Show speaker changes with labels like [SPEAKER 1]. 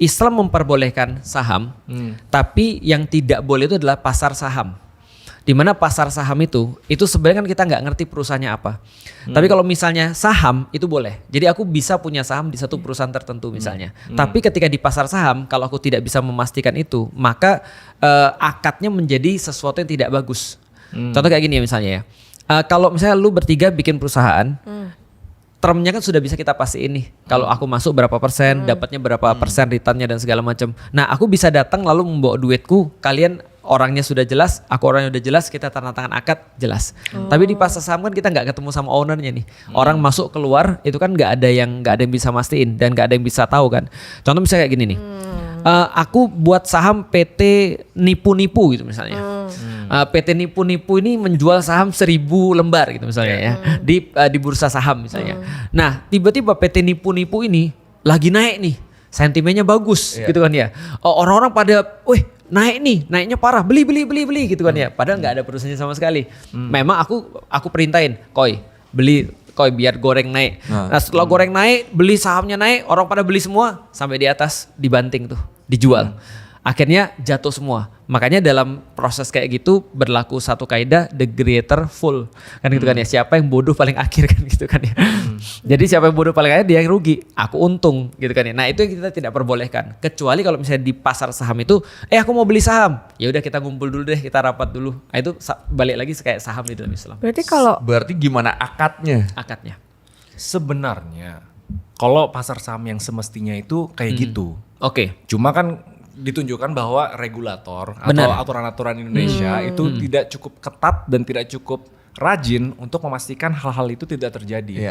[SPEAKER 1] Islam memperbolehkan saham, tapi yang tidak boleh itu adalah pasar saham. Di mana pasar saham itu sebenarnya kan kita nggak ngerti perusahaannya apa. Tapi kalau misalnya saham itu boleh. Jadi aku bisa punya saham di satu perusahaan tertentu misalnya. Tapi ketika di pasar saham, kalau aku tidak bisa memastikan itu, maka akadnya menjadi sesuatu yang tidak bagus. Contoh kayak gini ya misalnya ya. Kalau misalnya lu bertiga bikin perusahaan, termnya kan sudah bisa kita pastiin nih. Kalau aku masuk berapa persen, dapatnya berapa persen returnnya dan segala macam. Nah, aku bisa datang lalu membawa duitku, kalian orangnya sudah jelas, aku orangnya udah jelas, kita tanda tangan akad jelas. Tapi di pasar saham kan kita nggak ketemu sama ownernya nih. Orang masuk keluar itu kan nggak ada yang bisa mastiin dan nggak ada yang bisa tahu kan. Contoh misalnya kayak gini nih. Aku buat saham PT nipu-nipu gitu misalnya. PT nipu-nipu ini menjual saham 1000 lembar gitu misalnya ya di bursa saham misalnya. Nah tiba-tiba PT nipu-nipu ini lagi naik nih, sentimennya bagus gitu kan ya. Orang-orang pada, wih naik nih, naiknya parah, beli gitu kan ya. Padahal nggak ada perusahaannya sama sekali. Memang aku perintahin, beli biar goreng naik. Nah setelah goreng naik, beli sahamnya naik, orang pada beli semua sampai di atas dibanting tuh, dijual. Akhirnya jatuh semua. Makanya dalam proses kayak gitu berlaku satu kaidah the greater fool. Kan gitu kan ya. Siapa yang bodoh paling akhir kan gitu kan ya. Jadi siapa yang bodoh paling akhir dia yang rugi. Aku untung gitu kan ya. Nah itu yang kita tidak perbolehkan. Kecuali kalau misalnya di pasar saham itu aku mau beli saham. Ya udah kita ngumpul dulu deh, kita rapat dulu. Nah itu balik lagi kayak saham di dalam Islam.
[SPEAKER 2] Berarti gimana akadnya?
[SPEAKER 1] Akadnya.
[SPEAKER 3] Sebenarnya kalau pasar saham yang semestinya itu kayak gitu.
[SPEAKER 1] Oke.
[SPEAKER 3] Cuma kan ditunjukkan bahwa regulator
[SPEAKER 1] Benar.
[SPEAKER 3] atau aturan-aturan Indonesia itu tidak cukup ketat dan tidak cukup rajin untuk memastikan hal-hal itu tidak terjadi.
[SPEAKER 1] Iya.